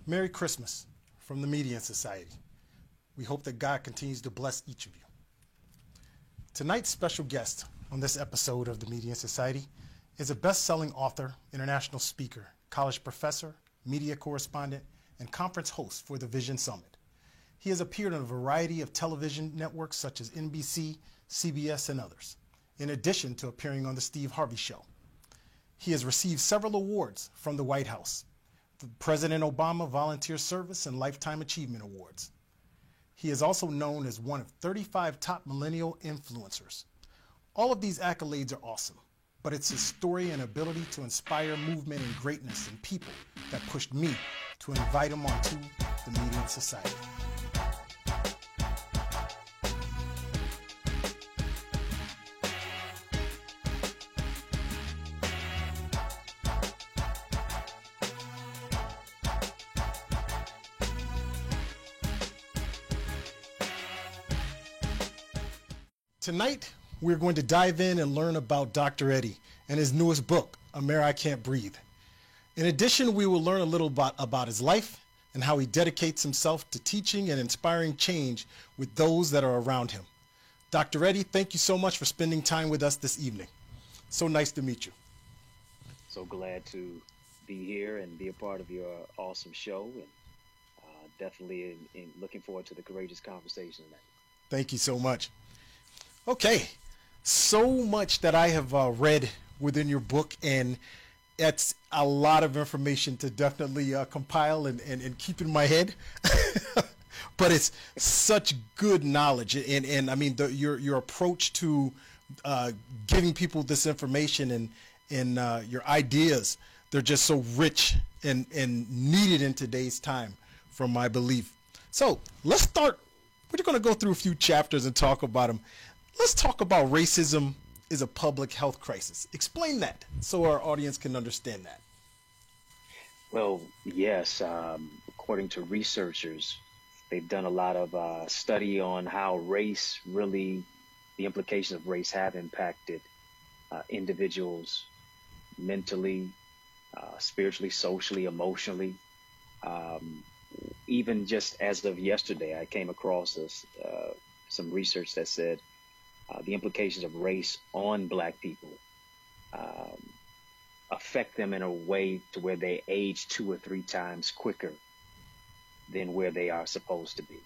Merry Christmas from the Median Society. We hope that God continues to bless each of you. Tonight's special guest on this episode of the Median Society is a best-selling author, international speaker, college professor, media correspondent, and conference host for the Vision Summit. He has appeared on a variety of television networks such as NBC, CBS, and others, in addition to appearing on The Steve Harvey Show. He has received several awards from the White House, the President Obama Volunteer Service and Lifetime Achievement Awards. He is also known as one of 35 top millennial influencers. All of these accolades are awesome, but it's his story and ability to inspire movement and greatness in people that pushed me to invite him onto the Median Society. Tonight, we're going to dive in and learn about Dr. Eddie and his newest book, I Can't Breathe. In addition, we will learn a little about his life and how he dedicates himself to teaching and inspiring change with those that are around him. Dr. Eddie, thank you so much for spending time with us this evening. So nice to meet you. So glad to be here and be a part of your awesome show, and definitely looking forward to the courageous conversation tonight. Thank you so much. Okay, so much that I have read within your book, and it's a lot of information to definitely compile and keep in my head. But it's such good knowledge, and I mean your approach to giving people this information and your ideas, they're just so rich and needed in today's time, from my belief. So let's start. We're going to go through a few chapters and talk about them. Let's talk about racism is a public health crisis. Explain that so our audience can understand that. Well, yes. According to researchers, they've done a lot of study on how the implications of race have impacted individuals mentally, spiritually, socially, emotionally. Even just as of yesterday, I came across some research that said the implications of race on Black people affect them in a way to where they age 2 or 3 times quicker than where they are supposed to be.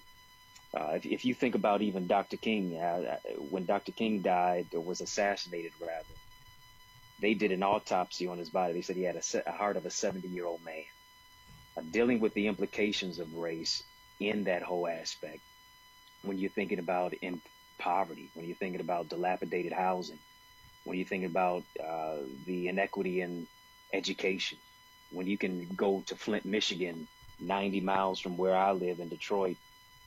If you think about even Dr. King, when Dr. King died, or was assassinated rather, they did an autopsy on his body. They said he had a heart of a 70-year-old man. Dealing with the implications of race in that whole aspect, when you're thinking about poverty, when you're thinking about dilapidated housing, when you're thinking about the inequity in education, when you can go to Flint, Michigan, 90 miles from where I live in Detroit,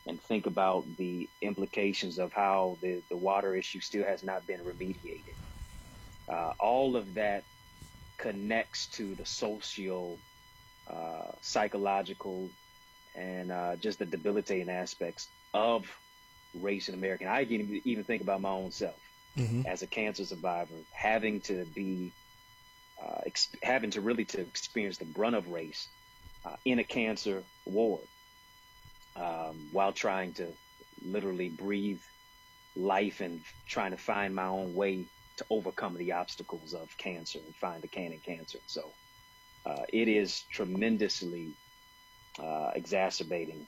and think about the implications of how the water issue still has not been remediated. All of that connects to the psychological, and just the debilitating aspects of race in America. I can even think about my own self as a cancer survivor, having to experience the brunt of race in a cancer ward, while trying to literally breathe life and trying to find my own way to overcome the obstacles of cancer and find the can in cancer. So it is tremendously exacerbating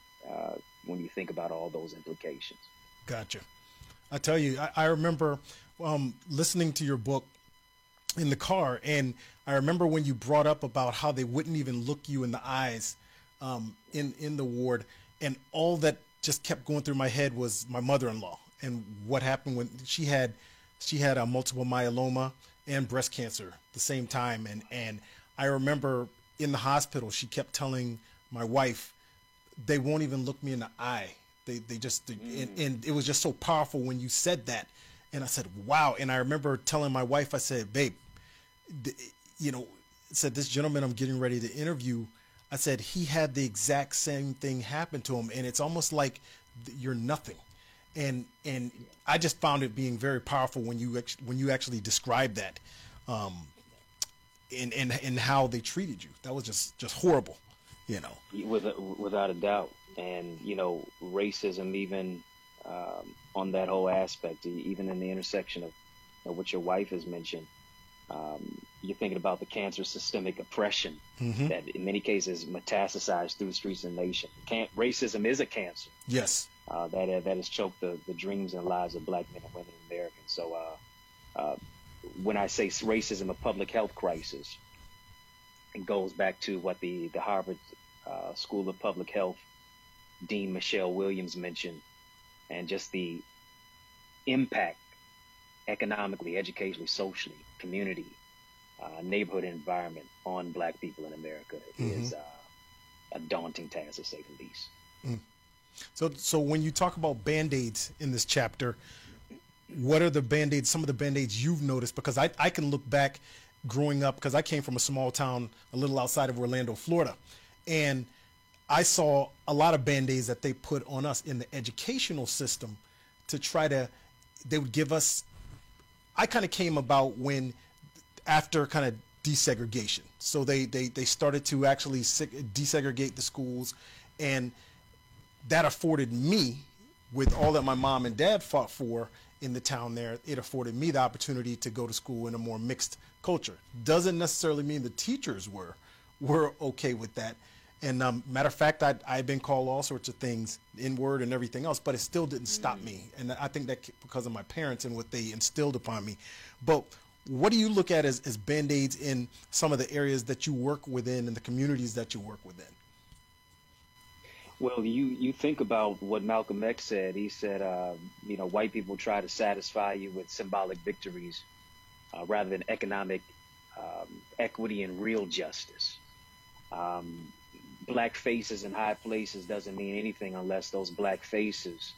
when you think about all those implications. Gotcha. I tell you, I remember listening to your book in the car, and I remember when you brought up about how they wouldn't even look you in the eyes in the ward, and all that just kept going through my head was my mother-in-law and what happened when she had a multiple myeloma and breast cancer at the same time, and I remember in the hospital she kept telling my wife, they won't even look me in the eye. They just and it was just so powerful when you said that, and I said, wow. And I remember telling my wife, I said, babe, said this gentleman I'm getting ready to interview, I said he had the exact same thing happen to him, and it's almost like you're nothing. And I just found it being very powerful when you actually described that, and how they treated you. That was just horrible. Without a doubt. And, racism, even on that whole aspect, even in the intersection of what your wife has mentioned, you're thinking about the cancer systemic oppression that in many cases metastasized through the streets of the nation. Racism is a cancer. Yes. That has choked the dreams and lives of black men and women in America. So when I say racism a public health crisis, it goes back to what the Harvard School of Public Health Dean Michelle Williams mentioned, and just the impact economically, educationally, socially, community, neighborhood environment on black people in America is a daunting task, to say the least. So when you talk about Band-Aids in this chapter, what are the Band-Aids, some of the Band-Aids you've noticed? Because I can look back growing up, because I came from a small town a little outside of Orlando, Florida, and I saw a lot of Band-Aids that they put on us in the educational system to try to, they would give us, I kind of came about after kind of desegregation. So they started to actually desegregate the schools, and that afforded me, with all that my mom and dad fought for in the town there, it afforded me the opportunity to go to school in a more mixed culture. Doesn't necessarily mean the teachers were okay with that. And matter of fact, I've been called all sorts of things, N-word and everything else, but it still didn't stop me. And I think that because of my parents and what they instilled upon me. But what do you look at as Band-Aids in some of the areas that you work within and the communities that you work within? Well, you think about what Malcolm X said. He said, white people try to satisfy you with symbolic victories rather than economic equity and real justice. Black faces in high places doesn't mean anything unless those black faces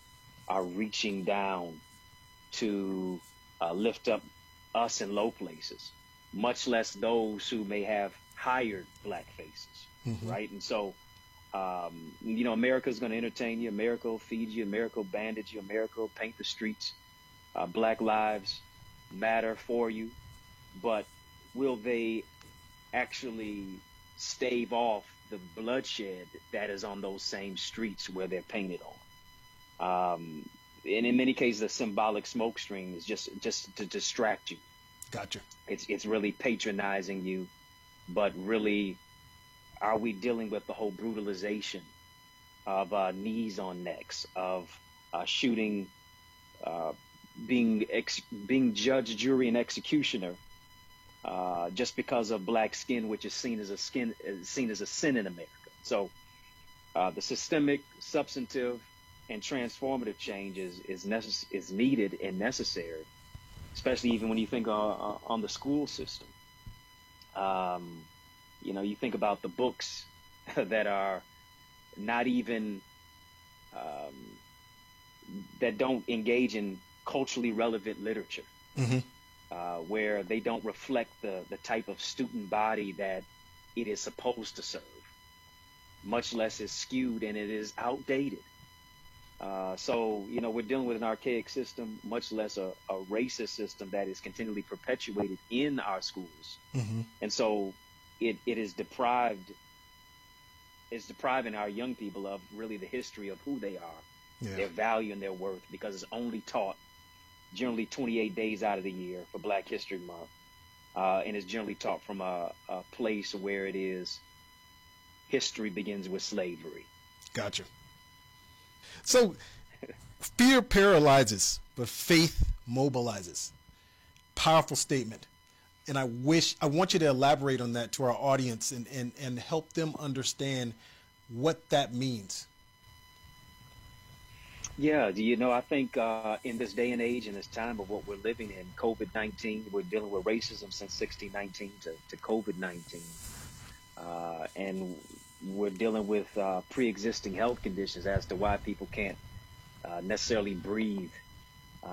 are reaching down to lift up us in low places, much less those who may have hired black faces, right? And so, America's going to entertain you. America will feed you. America will bandage you. America will paint the streets. Black lives matter for you. But will they actually stave off the bloodshed that is on those same streets where they're painted on? And in many cases, a symbolic smoke screen is just to distract you. Gotcha. It's really patronizing you, but really, are we dealing with the whole brutalization of knees on necks, of shooting, being judge, jury, and executioner just because of black skin, which is seen as a sin in America? So the systemic, substantive, and transformative change is needed and necessary, especially even when you think on the school system. You think about the books that are not even that don't engage in culturally relevant literature, where they don't reflect the type of student body that it is supposed to serve, much less is skewed and it is outdated. So we're dealing with an archaic system, much less a racist system that is continually perpetuated in our schools. And so it is depriving our young people of really the history of who they are, their value and their worth, because it's only taught generally 28 days out of the year for Black History Month. And it's generally taught from a place where it is history begins with slavery. Gotcha. So fear paralyzes, but faith mobilizes. Powerful statement. And I want you to elaborate on that to our audience and help them understand what that means. Yeah, I think in this day and age, in this time of what we're living in, COVID-19, we're dealing with racism since 1619 to COVID-19. And we're dealing with pre-existing health conditions as to why people can't necessarily breathe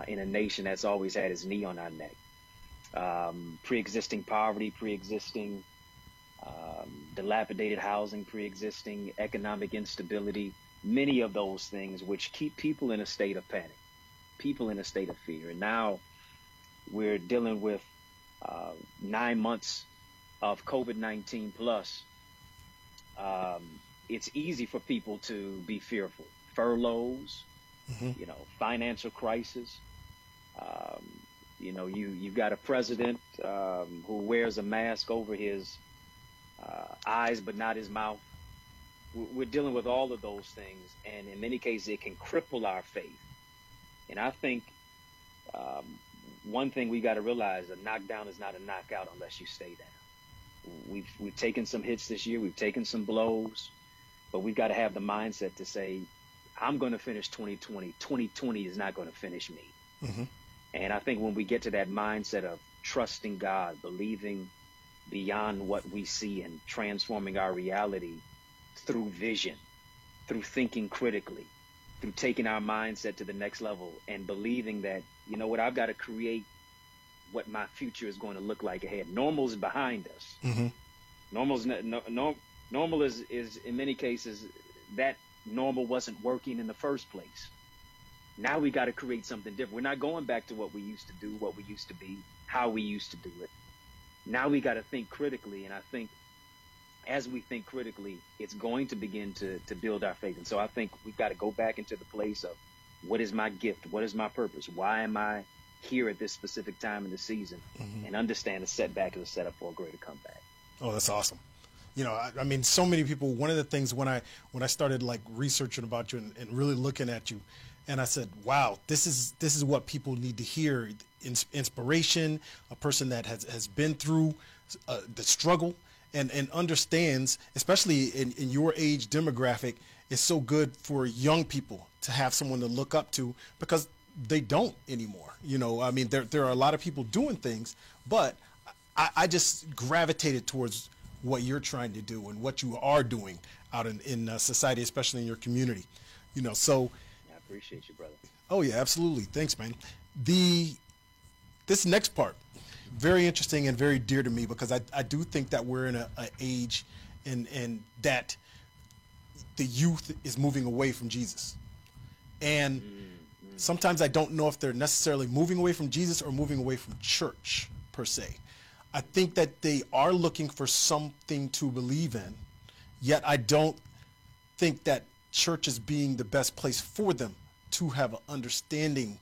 in a nation that's always had its knee on our neck. Pre-existing poverty, pre-existing dilapidated housing, pre-existing economic instability, many of those things which keep people in a state of panic, people in a state of fear. And now we're dealing with 9 months of COVID-19 plus it's easy for people to be fearful. Furloughs, financial crisis. Um, you've got a president who wears a mask over his eyes but not his mouth. We're dealing with all of those things, and in many cases, it can cripple our faith. And I think one thing we got to realize: a knockdown is not a knockout unless you stay down. We've taken some hits this year, we've taken some blows, but we've got to have the mindset to say, I'm going to finish 2020. 2020 is not going to finish me. Mm-hmm. And I think when we get to that mindset of trusting God, believing beyond what we see, and transforming our reality through vision, through thinking critically, through taking our mindset to the next level, and believing that, you know what, I've got to create what my future is going to look like ahead. Normal is behind us. Mm-hmm. Normal is in many cases that normal wasn't working in the first place. Now we got to create something different. We're not going back to what we used to do, what we used to be, how we used to do it. Now we got to think critically, and I think as we think critically, it's going to begin to build our faith. And so I think we've got to go back into the place of, what is my gift? What is my purpose? Why am I here at this specific time in the season? Mm-hmm. And understand a setback is a setup for a greater comeback. Oh, that's awesome. I mean, so many people, one of the things when I started like researching about you and really looking at you, and I said, wow, this is what people need to hear. Inspiration, a person that has been through the struggle and understands, especially in your age demographic, it's so good for young people to have someone to look up to, because they don't anymore. I mean, there are a lot of people doing things, but I just gravitated towards what you're trying to do and what you are doing out in society, especially in your community. So I appreciate you, brother. Oh yeah, absolutely. Thanks, man. This next part, very interesting and very dear to me, because I do think that we're in an age and that the youth is moving away from Jesus. And sometimes I don't know if they're necessarily moving away from Jesus or moving away from church per se. I think that they are looking for something to believe in, yet I don't think that church is being the best place for them to have an understanding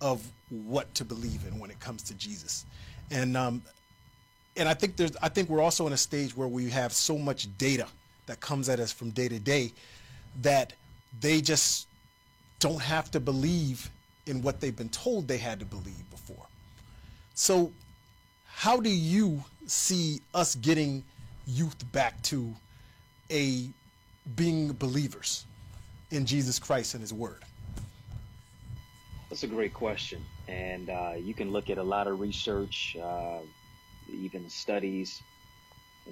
of what to believe in when it comes to Jesus. And I think we're also in a stage where we have so much data that comes at us from day to day that they just don't have to believe in what they've been told they had to believe before. So how do you see us getting youth back to being believers in Jesus Christ and his word? That's a great question. And you can look at a lot of research, even studies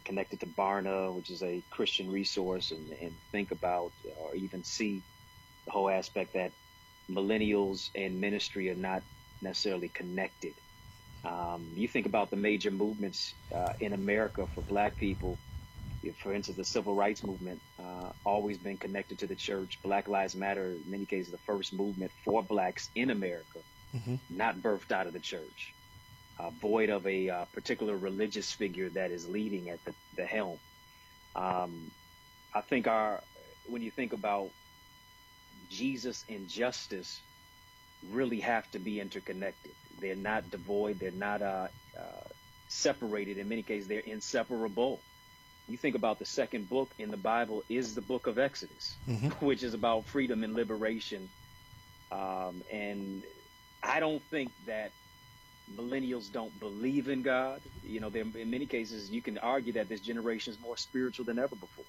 connected to Barna, which is a Christian resource, and think about or even see the whole aspect that millennials and ministry are not necessarily connected. You think about the major movements in America for black people. For instance, the civil rights movement, always been connected to the church. Black Lives Matter, in many cases, the first movement for blacks in America, not birthed out of the church, void of a particular religious figure that is leading at the helm. I think when you think about Jesus and justice, really have to be interconnected. They're not devoid. They're not separated. In many cases, they're inseparable. You think about the second book in the Bible is the book of Exodus, which is about freedom and liberation. And I don't think that millennials don't believe in God. In many cases, you can argue that this generation is more spiritual than ever before.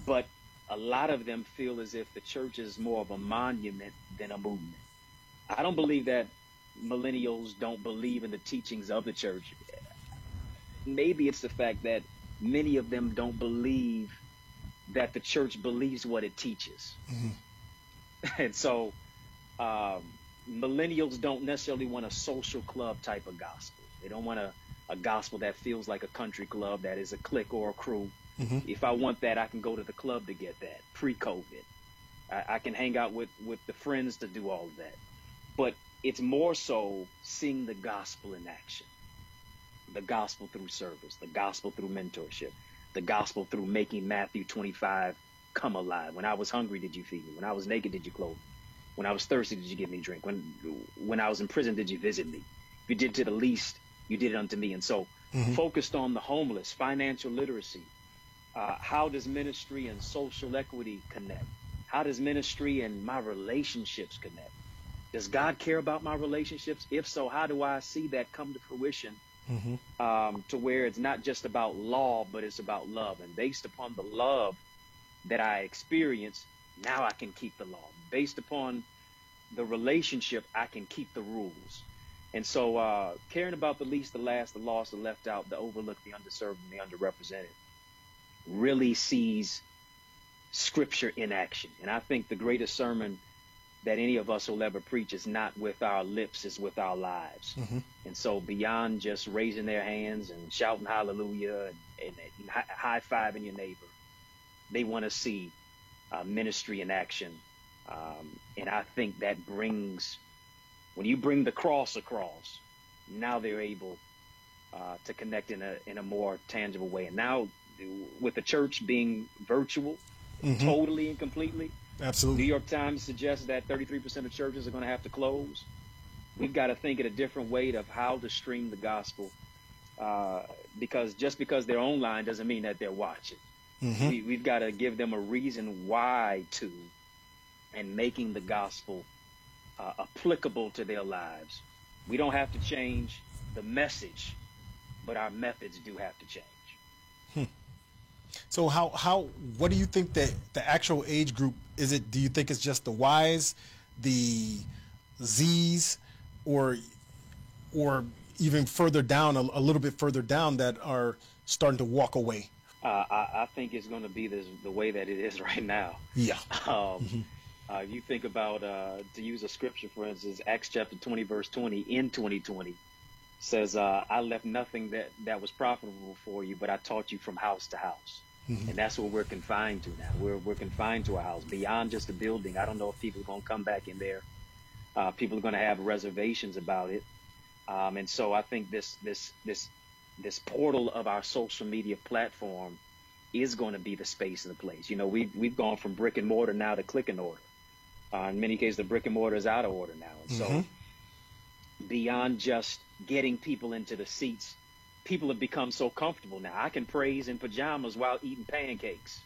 But a lot of them feel as if the church is more of a monument than a movement. I don't believe that millennials don't believe in the teachings of the church. Maybe it's the fact that many of them don't believe that the church believes what it teaches. And so millennials don't necessarily want a social club type of gospel. They don't want a gospel that feels like a country club that is a clique or a crew. If I want that, I can go to the club to get that pre-COVID. I can hang out with the friends to do all of that. But it's more so seeing the gospel in action. the gospel through service, the gospel through mentorship, the gospel through making Matthew 25 come alive. When I was hungry, did you feed me? When I was naked, did you clothe me? When I was thirsty, did you give me drink? When I was in prison, did you visit me? If you did to the least, you did it unto me. And so focused on the homeless, financial literacy. How does ministry and social equity connect? How does ministry and my relationships connect? Does God care about my relationships? If so, how do I see that come to fruition to where it's not just about law, but it's about love? And based upon the love that I experience, now I can keep the law. Based upon the relationship, I can keep the rules. And so caring about the least, the last, the lost, the left out, the overlooked, the underserved, and the underrepresented really sees Scripture in action. And I think the greatest sermon that any of us will ever preach is not with our lips, is with our lives. And so beyond just raising their hands and shouting hallelujah and high-fiving your neighbor, they want to see ministry in action. And I think that brings, when you bring the cross across, now they're able to connect in a more tangible way. And now with the church being virtual, totally and completely, absolutely. New York Times suggests that 33% of churches are going to have to close. We've got to think in a different way of how to stream the gospel, because just because they're online doesn't mean that they're watching. We've got to give them a reason why to, and making the gospel applicable to their lives. We don't have to change the message, but our methods do have to change. So what do you think that the actual age group is? It, do you think it's just the Ys, the Zs, or even further down, a little bit further down, that are starting to walk away? I think it's going to be the way that it is right now. Yeah. You think about, to use a scripture, for instance, Acts chapter 20, verse 20, in 2020, says, I left nothing that was profitable for you, but I taught you from house to house. And that's what we're confined to now. We're confined to a house beyond just a building. I don't know if people are going to come back in there. People are going to have reservations about it. And so I think this portal of our social media platform is going to be the space and the place. You know, we've gone from brick and mortar now to click and order. In many cases, the brick and mortar is out of order now. And so beyond just getting people into the seats, people have become so comfortable now. I can praise in pajamas while eating pancakes,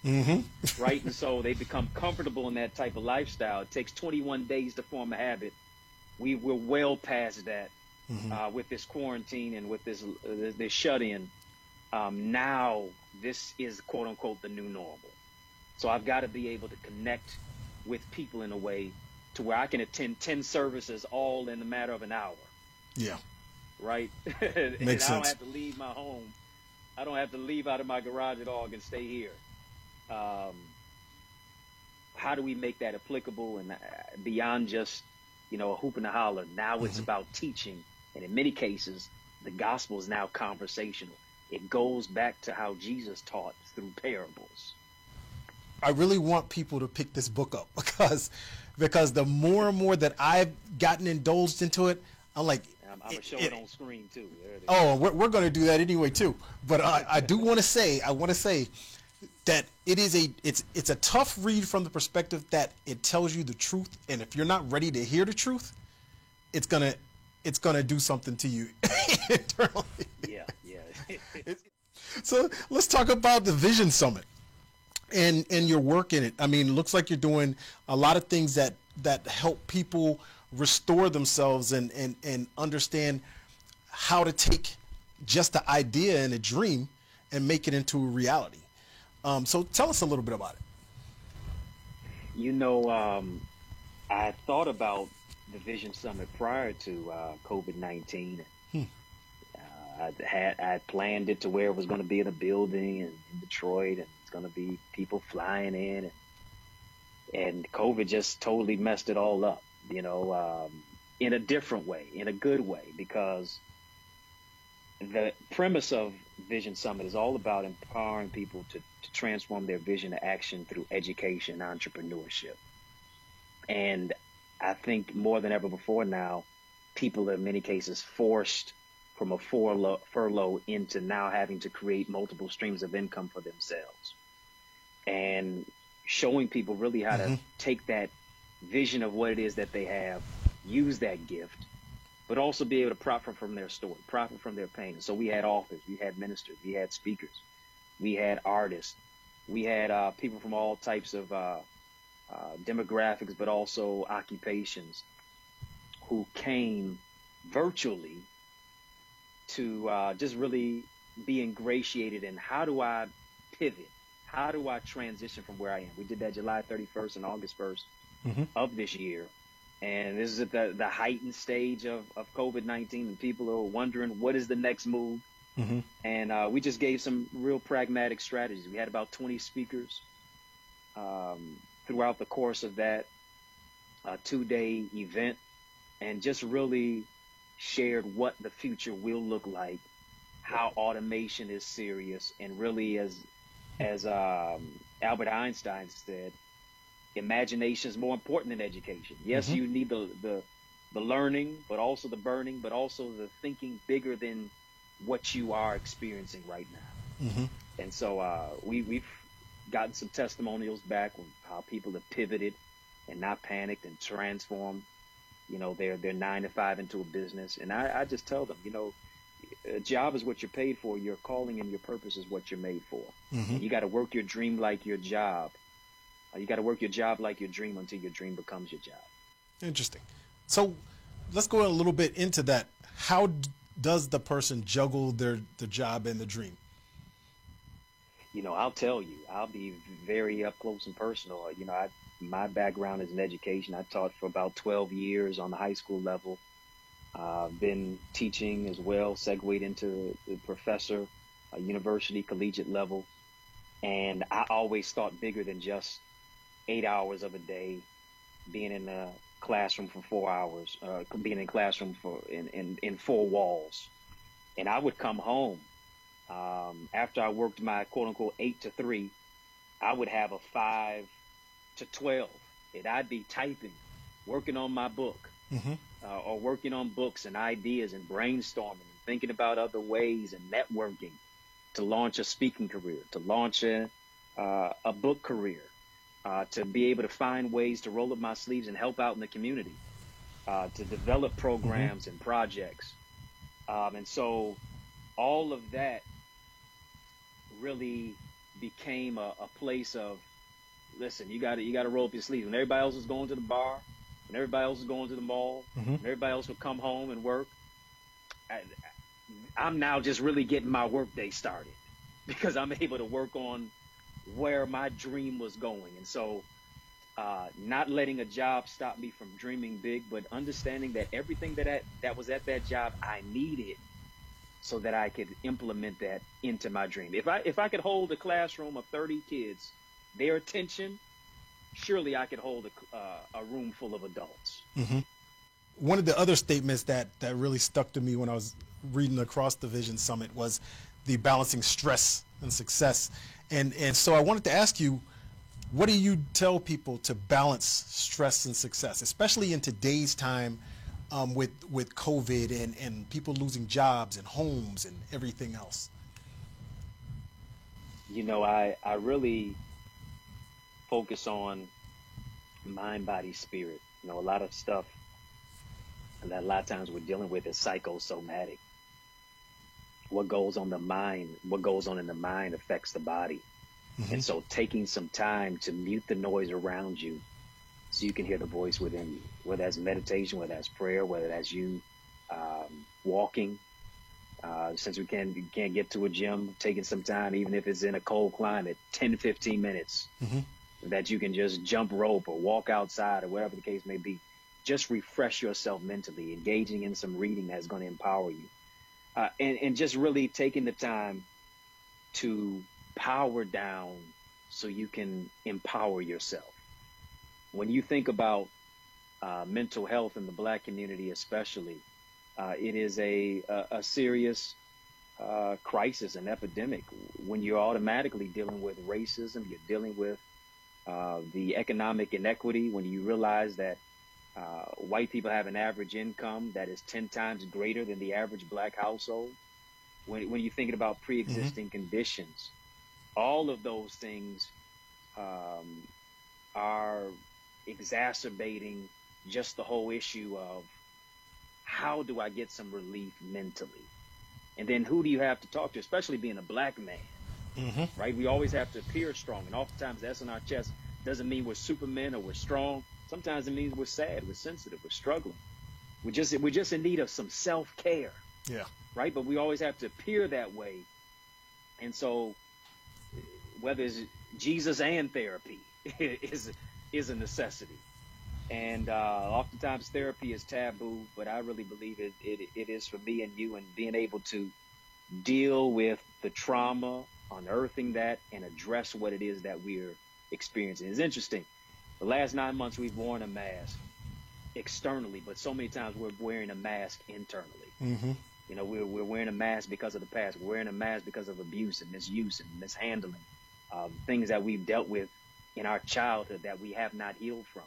right? And so they become comfortable in that type of lifestyle. It takes 21 days to form a habit. We're well past that with this quarantine and with this shut-in. Now this is, quote unquote, the new normal. So I've got to be able to connect with people in a way to where I can attend 10 services all in a matter of an hour. Yeah. Right? And Makes sense. I don't have to leave my home. I don't have to leave out of my garage at all and stay here. How do we make that applicable and beyond just, a hoop and a holler? Now it's about teaching. And in many cases, the gospel is now conversational. It goes back to how Jesus taught through parables. I really want people to pick this book up because the more and more that I've gotten indulged into it, I'm like, I'm going to show it on screen too. There it is. Oh, we're going to do that anyway too. But I do want to say, that it's a tough read from the perspective that it tells you the truth, and if you're not ready to hear the truth, it's gonna do something to you internally. Yeah. So let's talk about the Vision Summit and your work in it. I mean, it looks like you're doing a lot of things that help people restore themselves and understand how to take just the idea and a dream and make it into a reality. So tell us a little bit about it. I thought about the Vision Summit prior to COVID-19. I had planned it to where it was going to be in a building in Detroit, and it's going to be people flying in, and COVID just totally messed it all up, in a different way, in a good way, because the premise of Vision Summit is all about empowering people to transform their vision to action through education and entrepreneurship. And I think more than ever before now, people are in many cases forced from a furlough into now having to create multiple streams of income for themselves, and showing people really how to take that vision of what it is that they have, use that gift, but also be able to profit from their story, profit from their pain. So we had authors, we had ministers, we had speakers, we had artists, we had people from all types of demographics, but also occupations, who came virtually to just really be ingratiated in how do I pivot? How do I transition from where I am? We did that July 31st and August 1st of this year. And this is at the heightened stage of COVID-19, and people are wondering what is the next move. And we just gave some real pragmatic strategies. We had about 20 speakers throughout the course of that 2-day event, and just really shared what the future will look like, how automation is serious, and really, as Albert Einstein said, imagination is more important than education. Yes, you need the learning, but also the burning, but also the thinking bigger than what you are experiencing right now. And so we've gotten some testimonials back on how people have pivoted and not panicked and transformed, their 9-to-5 into a business. And I just tell them, a job is what you're paid for. Your calling and your purpose is what you're made for. And you got to work your dream like your job. You got to work your job like your dream until your dream becomes your job. Interesting. So let's go a little bit into that. How does the person juggle the job and the dream? I'll tell you, I'll be very up close and personal. My background is in education. I taught for about 12 years on the high school level. Been teaching as well, segued into the professor, university, collegiate level. And I always thought bigger than just 8 hours of a day, being in a classroom for 4 hours, being in a classroom in 4 walls. And I would come home after I worked my quote unquote 8 to 3, I would have a 5 to 12, and I'd be typing, working on my book, or working on books and ideas and brainstorming and thinking about other ways and networking to launch a speaking career, to launch a book career, to be able to find ways to roll up my sleeves and help out in the community, to develop programs and projects. And so all of that really became a place of, listen, you got to roll up your sleeves. When everybody else is going to the bar, when everybody else is going to the mall, when everybody else will come home and work, I'm now just really getting my workday started, because I'm able to work on where my dream was going. And so not letting a job stop me from dreaming big, but understanding that everything that was at that job I needed so that I could implement that into my dream. If I could hold a classroom of 30 kids, their attention, surely I could hold a room full of adults. One of the other statements that really stuck to me when I was reading across the Vision Summit was the balancing stress and success. And so I wanted to ask you, what do you tell people to balance stress and success, especially in today's time with COVID and people losing jobs and homes and everything else? I really focus on mind, body, spirit. A lot of stuff that a lot of times we're dealing with is psychosomatic. What goes on the mind, what goes on in the mind affects the body. And so taking some time to mute the noise around you so you can hear the voice within you, whether that's meditation, whether that's prayer, whether that's you walking. Since we can't get to a gym, taking some time, even if it's in a cold climate, 10, 15 minutes, that you can just jump rope or walk outside or whatever the case may be. Just refresh yourself mentally, engaging in some reading that's going to empower you. And just really taking the time to power down so you can empower yourself. When you think about mental health in the Black community especially, it is a serious crisis, an epidemic. When you're automatically dealing with racism, you're dealing with the economic inequity, when you realize that White people have an average income that is 10 times greater than the average black household. When you're thinking about pre-existing conditions, all of those things are exacerbating just the whole issue of how do I get some relief mentally? And then who do you have to talk to, especially being a black man, right? We always have to appear strong. And oftentimes that's in our chest. Doesn't mean we're supermen or we're strong. Sometimes it means we're sad, we're sensitive, we're struggling. We're just in need of some self-care. Yeah. Right? But we always have to appear that way. And so whether it's Jesus and therapy is a necessity. And oftentimes therapy is taboo, but I really believe it is for me and you, and being able to deal with the trauma, unearthing that, and address what it is that we're experiencing. It's interesting. The last 9 months we've worn a mask externally, but so many times we're wearing a mask internally. You know, we're wearing a mask because of the past. We're wearing a mask because of abuse and misuse and mishandling, things that we've dealt with in our childhood that we have not healed from.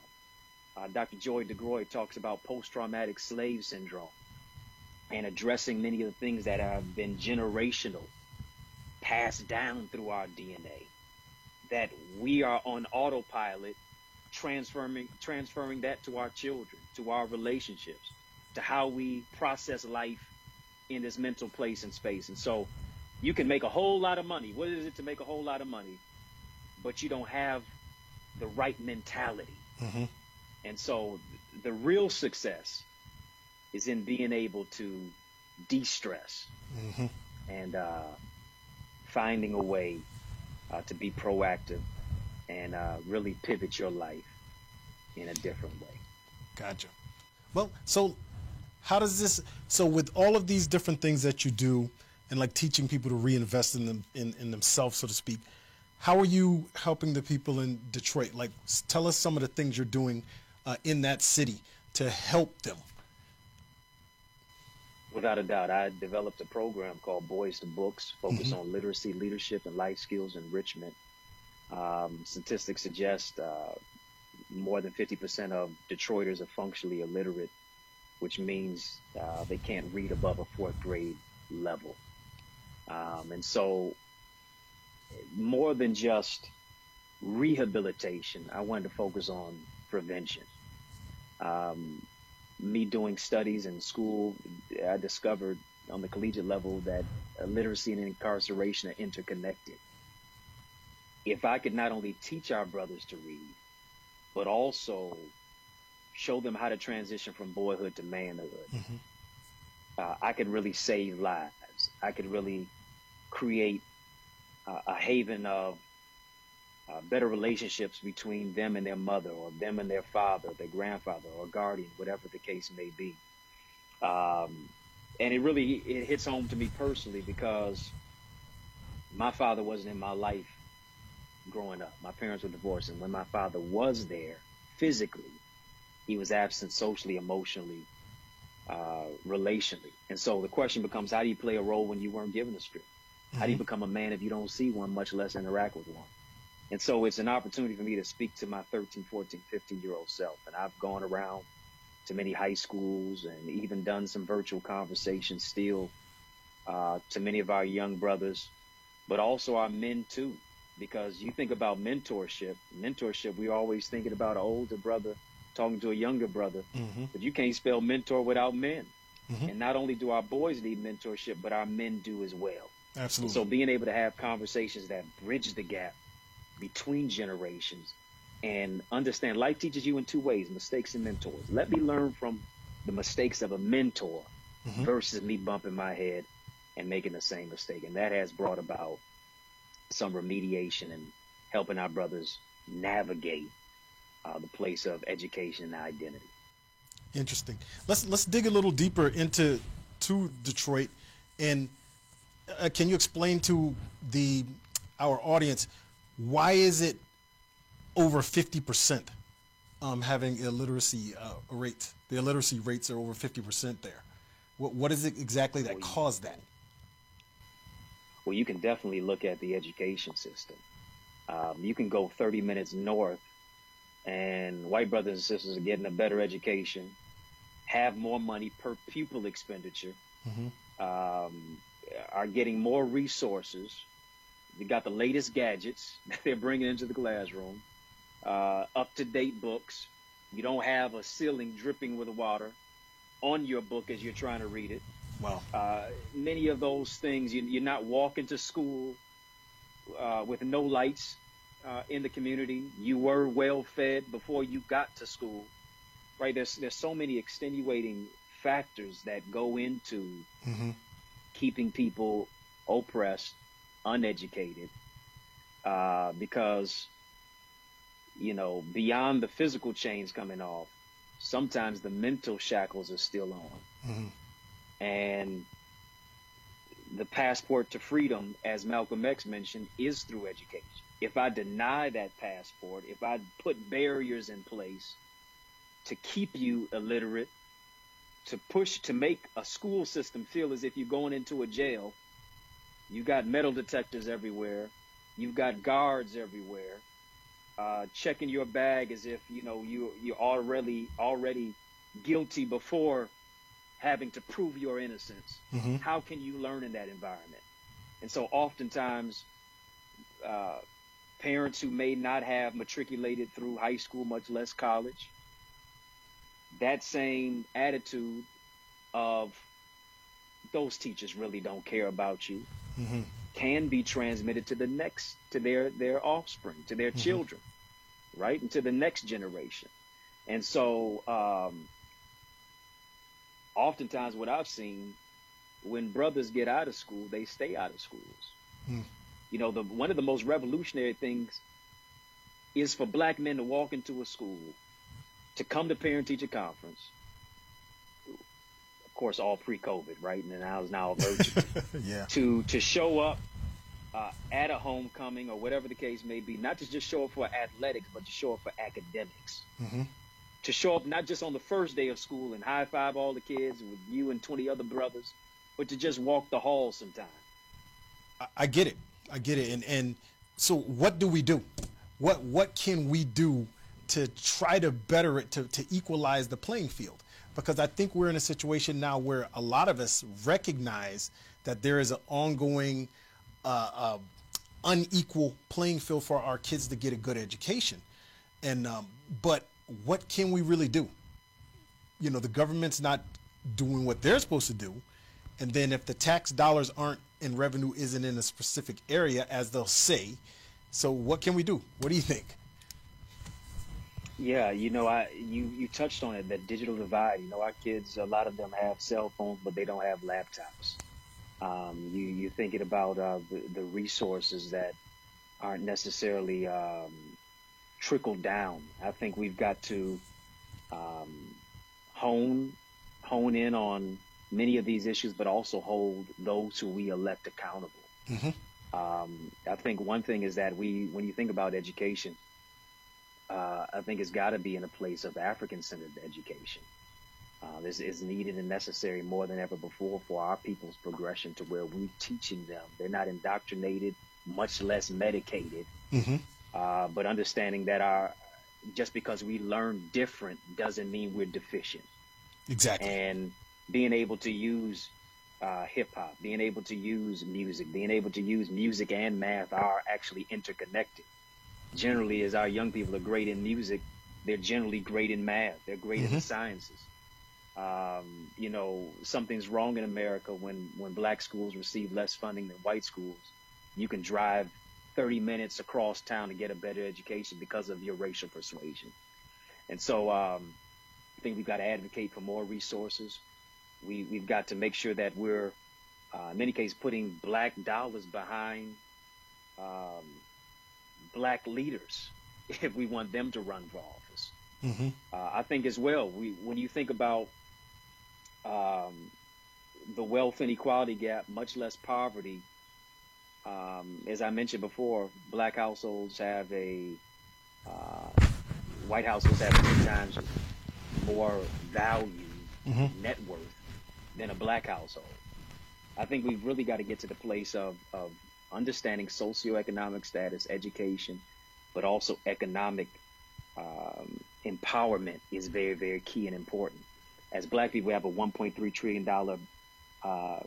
Dr. Joy DeGroy talks about post-traumatic slave syndrome and addressing many of the things that have been generational, passed down through our DNA, that we are on autopilot, transferring that to our children, to our relationships, to how we process life in this mental place and space. And so you can make a whole lot of money. What is it to make a whole lot of money, but you don't have the right mentality? And so the real success is in being able to de-stress and finding a way to be proactive and really pivot your life in a different way. Gotcha. Well, so how does this, so with all of these different things that you do and like teaching people to reinvest in them, in themselves, so to speak, how are you helping the people in Detroit? Like, tell us some of the things you're doing in that city to help them. Without a doubt, I developed a program called Boys to Books, focused on literacy, leadership, and life skills enrichment. Statistics suggest more than 50% of Detroiters are functionally illiterate, which means they can't read above a fourth grade level. And so more than just rehabilitation, I wanted to focus on prevention. Me doing studies in school, I discovered on the collegiate level that literacy and incarceration are interconnected. If I could not only teach our brothers to read, but also show them how to transition from boyhood to manhood, I could really save lives. I could really create a haven of better relationships between them and their mother, or them and their father, their grandfather, or guardian, whatever the case may be. And it hits home to me personally because my father wasn't in my life growing up. My parents were divorced, and when my father was there physically, he was absent socially, emotionally, relationally. And so the question becomes, how do you play a role when you weren't given a script? How do you become a man if you don't see one, much less interact with one? And so it's an opportunity for me to speak to my 13, 14, 15-year-old self. And I've gone around to many high schools and even done some virtual conversations still to many of our young brothers, but also our men too. Because you think about mentorship, we're always thinking about an older brother talking to a younger brother, but you can't spell mentor without men. And not only do our boys need mentorship, but our men do as well. Absolutely. So being able to have conversations that bridge the gap between generations and understand life teaches you in two ways, mistakes and mentors. Let me learn from the mistakes of a mentor versus me bumping my head and making the same mistake. And that has brought about some remediation and helping our brothers navigate the place of education and identity. Interesting. Let's dig a little deeper into Detroit, and can you explain to our audience, why is it over 50% having illiteracy rate? The illiteracy rates are over 50% there. What is it exactly that caused that? Well, you can definitely look at the education system. You can go 30 minutes north and white brothers and sisters are getting a better education, have more money per pupil expenditure, are getting more resources. They got the latest gadgets that they're bringing into the classroom, up-to-date books. You don't have a ceiling dripping with water on your book as you're trying to read it. Wow. Many of those things, you're not walking to school with no lights in the community. You were well fed before you got to school, right? There's so many extenuating factors that go into keeping people oppressed, uneducated, because, you know, beyond the physical chains coming off, sometimes the mental shackles are still on. And the passport to freedom, as Malcolm X mentioned, is through education. If I deny that passport, if I put barriers in place to keep you illiterate, to make a school system feel as if you're going into a jail, you got metal detectors everywhere, you've got guards everywhere, checking your bag as if, you know, you're already guilty before having to prove your innocence. How can you learn in that environment? And so oftentimes, parents who may not have matriculated through high school, much less college, that same attitude of those teachers really don't care about you can be transmitted to their offspring, to their children, right? And to the next generation. And so, oftentimes what I've seen, when brothers get out of school, they stay out of schools. You know, one of the most revolutionary things is for black men to walk into a school, to come to parent-teacher conference, of course, all pre-COVID, right? And now virtual. To show up at a homecoming or whatever the case may be, not to just show up for athletics, but to show up for academics. To show up not just on the first day of school and high-five all the kids with you and 20 other brothers, but to just walk the halls sometime. I get it. And so what do we do? What can we do to try to better it, to equalize the playing field? Because I think we're in a situation now where a lot of us recognize that there is an ongoing unequal playing field for our kids to get a good education. And but what can we really do? You know, the government's not doing what they're supposed to do. And then if the tax dollars aren't and revenue isn't in a specific area, as they'll say, so what can we do? What do you think? Yeah, you know, you touched on it, that digital divide. You know, our kids, a lot of them have cell phones, but they don't have laptops. You're thinking about the resources that aren't necessarily trickled down. I think we've got to hone in on many of these issues, but also hold those who we elect accountable. I think one thing is that when you think about education, I think it's got to be in a place of African-centered education. This is needed and necessary more than ever before for our people's progression to where we're teaching them. They're not indoctrinated, much less medicated, but understanding that just because we learn different doesn't mean we're deficient. Exactly. And being able to use hip-hop, being able to use music, being able to use music and math are actually interconnected. Generally, as our young people are great in music, they're generally great in math. They're great in the sciences. You know, something's wrong in America when black schools receive less funding than white schools. You can drive 30 minutes across town to get a better education because of your racial persuasion. And so I think we've got to advocate for more resources. We've got to make sure that we're, in many cases, putting black dollars behind black leaders if we want them to run for office. I think as well, when you think about the wealth inequality gap, much less poverty, as I mentioned before, black households have white households have 10 times more value, net worth, than a black household. I think we've really got to get to the place of understanding socioeconomic status, education, but also economic empowerment is very, very key and important. As Black people, we have a $1.3 trillion,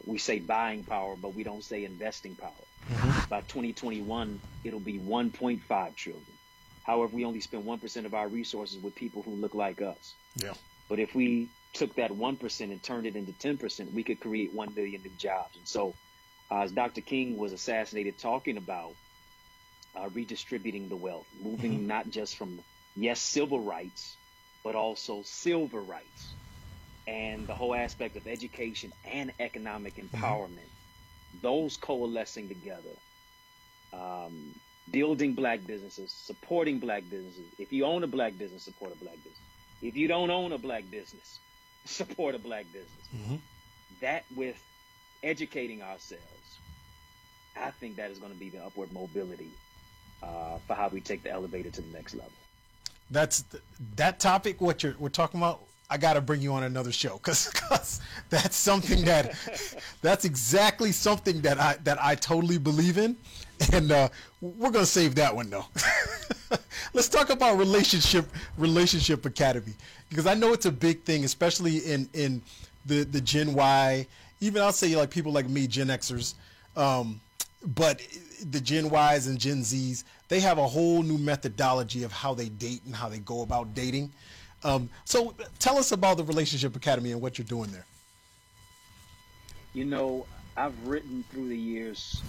we say buying power, but we don't say investing power. By 2021, it'll be 1.5 trillion. However, we only spend 1% of our resources with people who look like us. Yeah. But if we took that 1% and turned it into 10%, we could create 1 million new jobs. And so, as Dr. King was assassinated, talking about redistributing the wealth, moving not just from, yes, civil rights, but also silver rights, and the whole aspect of education and economic empowerment, those coalescing together, building Black businesses, supporting Black businesses. If you own a Black business, support a Black business. If you don't own a Black business, support a Black business. That, with educating ourselves, I think that is going to be the upward mobility for how we take the elevator to the next level. That topic, we're talking about. I got to bring you on another show because that's something that's exactly something that I totally believe in, and we're gonna save that one though. Let's talk about relationship academy, because I know it's a big thing, especially in the Gen Y. Even I'll say like people like me, Gen Xers, but the Gen Ys and Gen Zs, they have a whole new methodology of how they date and how they go about dating. So tell us about the Relationship Academy and what you're doing there. You know, I've written through the years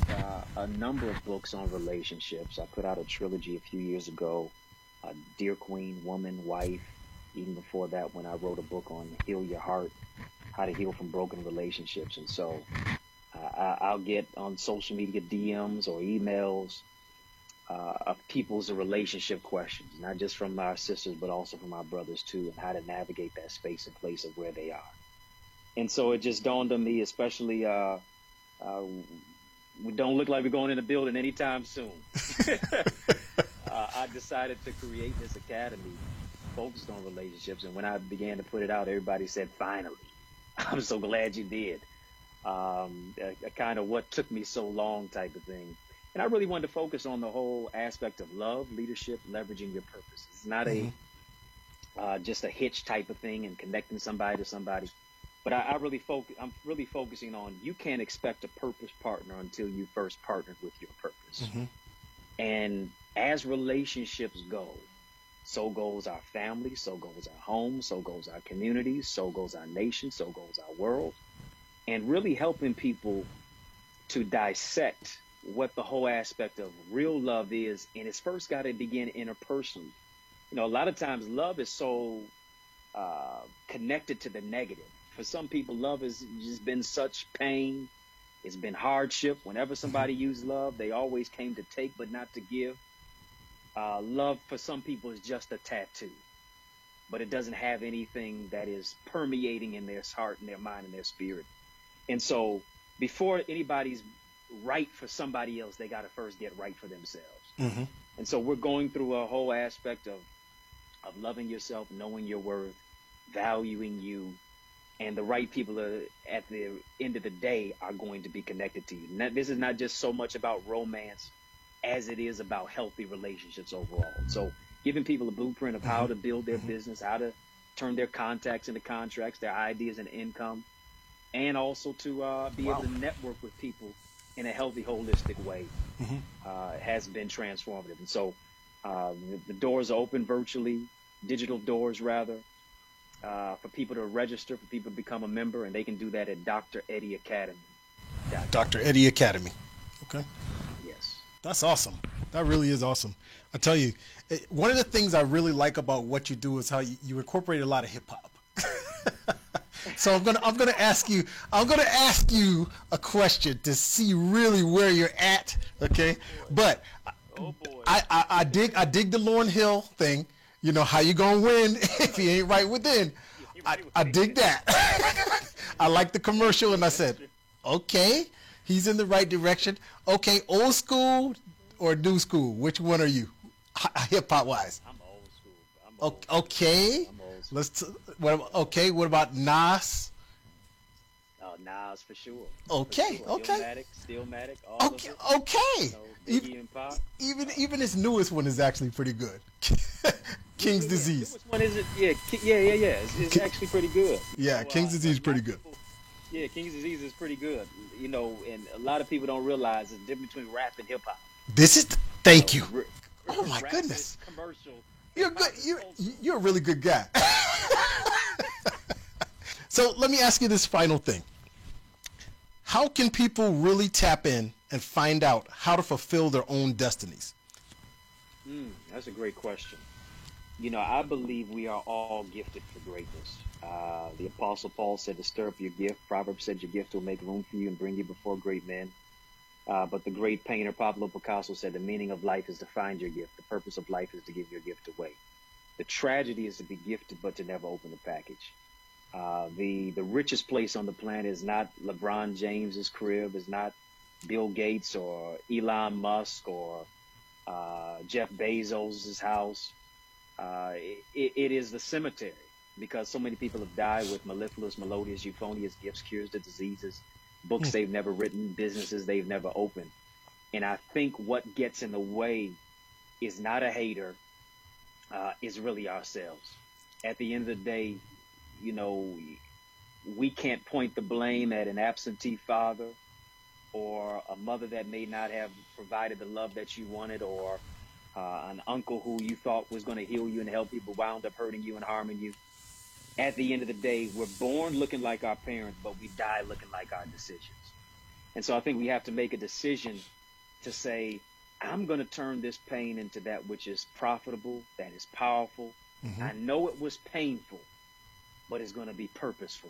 a number of books on relationships. I put out a trilogy a few years ago, Dear Queen, Woman, Wife. Even before that, when I wrote a book on Heal Your Heart, how to heal from broken relationships. And so I'll get on social media DMs or emails of people's relationship questions, not just from our sisters, but also from our brothers too, and how to navigate that space and place of where they are. And so it just dawned on me, especially we don't look like we're going in a building anytime soon. I decided to create this academy focused on relationships. And when I began to put it out, everybody said, finally. I'm so glad you did. A kind of what took me so long type of thing. And I really wanted to focus on the whole aspect of love, leadership, leveraging your purpose. It's not just a hitch type of thing and connecting somebody to somebody. But I'm really focusing on, you can't expect a purpose partner until you first partnered with your purpose. And as relationships go, so goes our family, so goes our home, so goes our community, so goes our nation, so goes our world. And really helping people to dissect what the whole aspect of real love is. And it's first got to begin interpersonally. You know, a lot of times love is so connected to the negative. For some people, love has just been such pain. It's been hardship. Whenever somebody used love, they always came to take but not to give. Love for some people is just a tattoo, but it doesn't have anything that is permeating in their heart and their mind and their spirit. And so before anybody's right for somebody else, they got to first get right for themselves. And so we're going through a whole aspect of loving yourself, knowing your worth, valuing you, and the right people at the end of the day are going to be connected to you. Now, this is not just so much about romance as it is about healthy relationships overall. So giving people a blueprint of how to build their business, how to turn their contacts into contracts, their ideas into income, and also to be able to network with people in a healthy, holistic way has been transformative. And so the doors are open virtually, digital doors rather, for people to register, for people to become a member, and they can do that at Dr. Eddie Academy. Dr. Eddie Academy. Okay. Yes. That's awesome. That really is awesome. I tell you, one of the things I really like about what you do is how you incorporate a lot of hip hop. So I'm gonna ask you a question to see really where you're at. Okay. But I dig the Lauryn Hill thing. You know, how you gonna win if he ain't right within? I dig that. I like the commercial, and I said, okay, he's in the right direction. Okay, old school or new school? Which one are you, hip hop wise? I'm old school. Okay. I'm old school. What about Nas? Oh, Nas for sure. Okay, for sure. okay. Stillmatic, all okay, of it. okay. You know, Biggie and Pop. Even his newest one is actually pretty good. King's Disease. Which one is it? Yeah. It's actually pretty good. Yeah, King's Disease is pretty good. Yeah, King's Disease is pretty good. You know, and a lot of people don't realize the difference between rap and hip hop. Thank you. Oh my Rap goodness. is commercial. You're good. You're a really good guy. So let me ask you this final thing. How can people really tap in and find out how to fulfill their own destinies? That's a great question. You know, I believe we are all gifted for greatness. The Apostle Paul said to stir up your gift. Proverbs said your gift will make room for you and bring you before great men. But the great painter Pablo Picasso said the meaning of life is to find your gift. The purpose of life is to give your gift away. The tragedy is to be gifted but to never open the package. The richest place on the planet is not LeBron James's crib, is not Bill Gates or Elon Musk or Jeff Bezos' house. It is the cemetery, because so many people have died with mellifluous, melodious, euphonious gifts, cures to diseases, books they've never written, businesses they've never opened. And I think what gets in the way is not a hater, is really ourselves. At the end of the day, you know, we can't point the blame at an absentee father or a mother that may not have provided the love that you wanted, or an uncle who you thought was going to heal you and help you but wound up hurting you and harming you. At the end of the day, we're born looking like our parents, but we die looking like our decisions. And so I think we have to make a decision to say, I'm going to turn this pain into that which is profitable, that is powerful. I know it was painful, but it's going to be purposeful.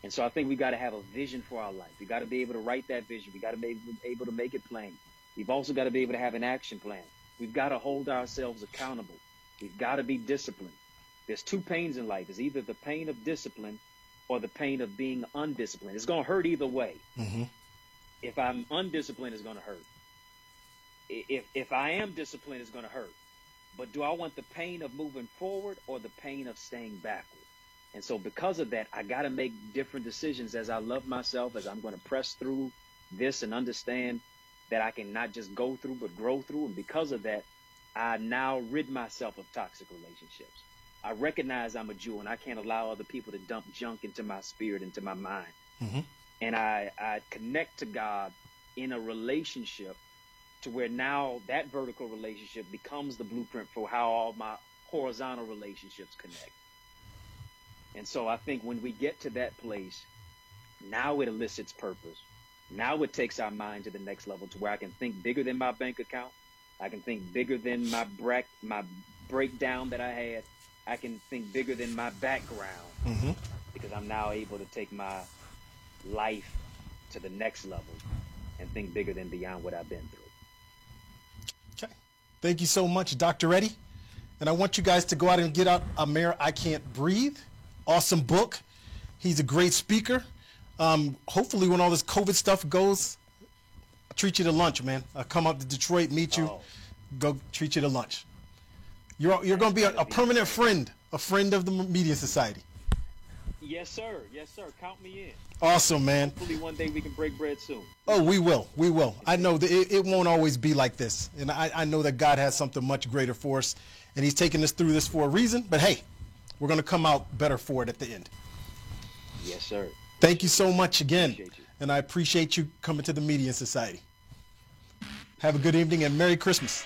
And so I think we got to have a vision for our life. We got to be able to write that vision. We got to be able to make it plain. We've also got to be able to have an action plan. We've got to hold ourselves accountable. We've got to be disciplined. There's two pains in life. It's either the pain of discipline or the pain of being undisciplined. It's going to hurt either way. If I'm undisciplined, it's going to hurt. If I am disciplined, it's going to hurt. But do I want the pain of moving forward or the pain of staying backward? And so because of that, I got to make different decisions as I love myself, as I'm going to press through this and understand that I can not just go through, but grow through. And because of that, I now rid myself of toxic relationships. I recognize I'm a Jew and I can't allow other people to dump junk into my spirit, into my mind. And I connect to God in a relationship to where now that vertical relationship becomes the blueprint for how all my horizontal relationships connect. And so I think when we get to that place, now it elicits purpose. Now it takes our mind to the next level to where I can think bigger than my bank account. I can think bigger than my breakdown that I had. I can think bigger than my background because I'm now able to take my life to the next level and think bigger than beyond what I've been through. Okay. Thank you so much, Dr. Eddie. And I want you guys to go out and get out Amer, I Can't Breathe. Awesome book. He's a great speaker. Hopefully when all this COVID stuff goes, I'll treat you to lunch, man. I'll come up to Detroit, meet you, go treat you to lunch. You're going to be a permanent friend, a friend of the Media Society. Yes, sir. Yes, sir. Count me in. Awesome, man. Hopefully one day we can break bread soon. Oh, we will. We will. I know that it won't always be like this. And I know that God has something much greater for us. And he's taking us through this for a reason. But, hey, we're going to come out better for it at the end. Yes, sir. Thank you so much again. And I appreciate you coming to the Media Society. Have a good evening and Merry Christmas.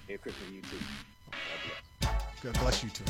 Merry Christmas to you too. God bless you too.